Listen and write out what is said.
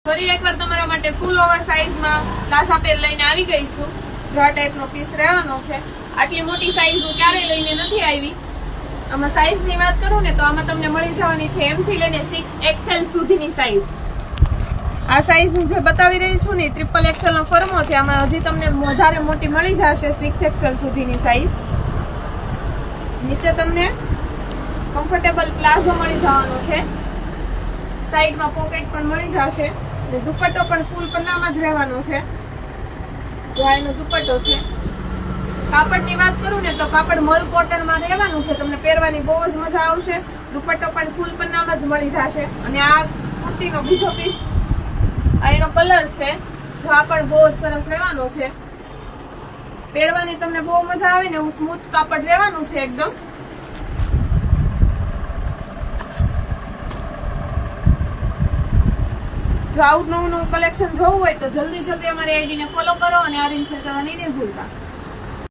ફરી એકવાર તમારા માટે ફૂલ ઓવર સાઇઝમાં પ્લાઝા પેર લઈને આવી ગઈ છું. જો આ ટાઈપનો પીસ રહેવાનો છે. આટલી મોટી સાઇઝ હું ક્યારેય લઈને નથી આવી. આમાં સાઇઝની વાત કરું ને તો આમાં તમને મળી જવાની છે M થી લઈને 6XL સુધીની સાઇઝ. આ સાઇઝ હું જે બતાવી રહી છું ને XXL નો ફર્મો છે. આમાં હજી તમને વધારે મોટી મળી જશે 6XL સુધીની સાઇઝ. નીચે તમને કમ્ફર્ટેબલ પ્લાઝો મળી જવાનો છે. સાઈડમાં પોકેટ પણ મળી જશે. દુપટ્ટો પણ ફૂલ પન્નામાં જ રહેવાનો છે. જો એનો દુપટ્ટો છે. કાપડની વાત કરું ને તો કાપડ મલ કોટનમાં રહેવાનું છે. તમને પહેરવાની બહુ જ મજા આવશે. દુપટ્ટો પણ ફૂલ પન્નામાં જ મળી જશે. અને આ કુર્તીનો બીજો પીસ આ એનો કલર છે. જો આ પણ બહુ જ સરસ રહેવાનો છે. પહેરવાની તમને બહુ મજા આવે ને એવું સ્મૂથ કાપડ રહેવાનું છે એકદમ. જો આવું નવું કલેક્શન જોવું હોય તો જલ્દી અમારી આઈડી ને ફોલો કરો અને આ રીલ શેર કરવાની નહીં ભૂલતા.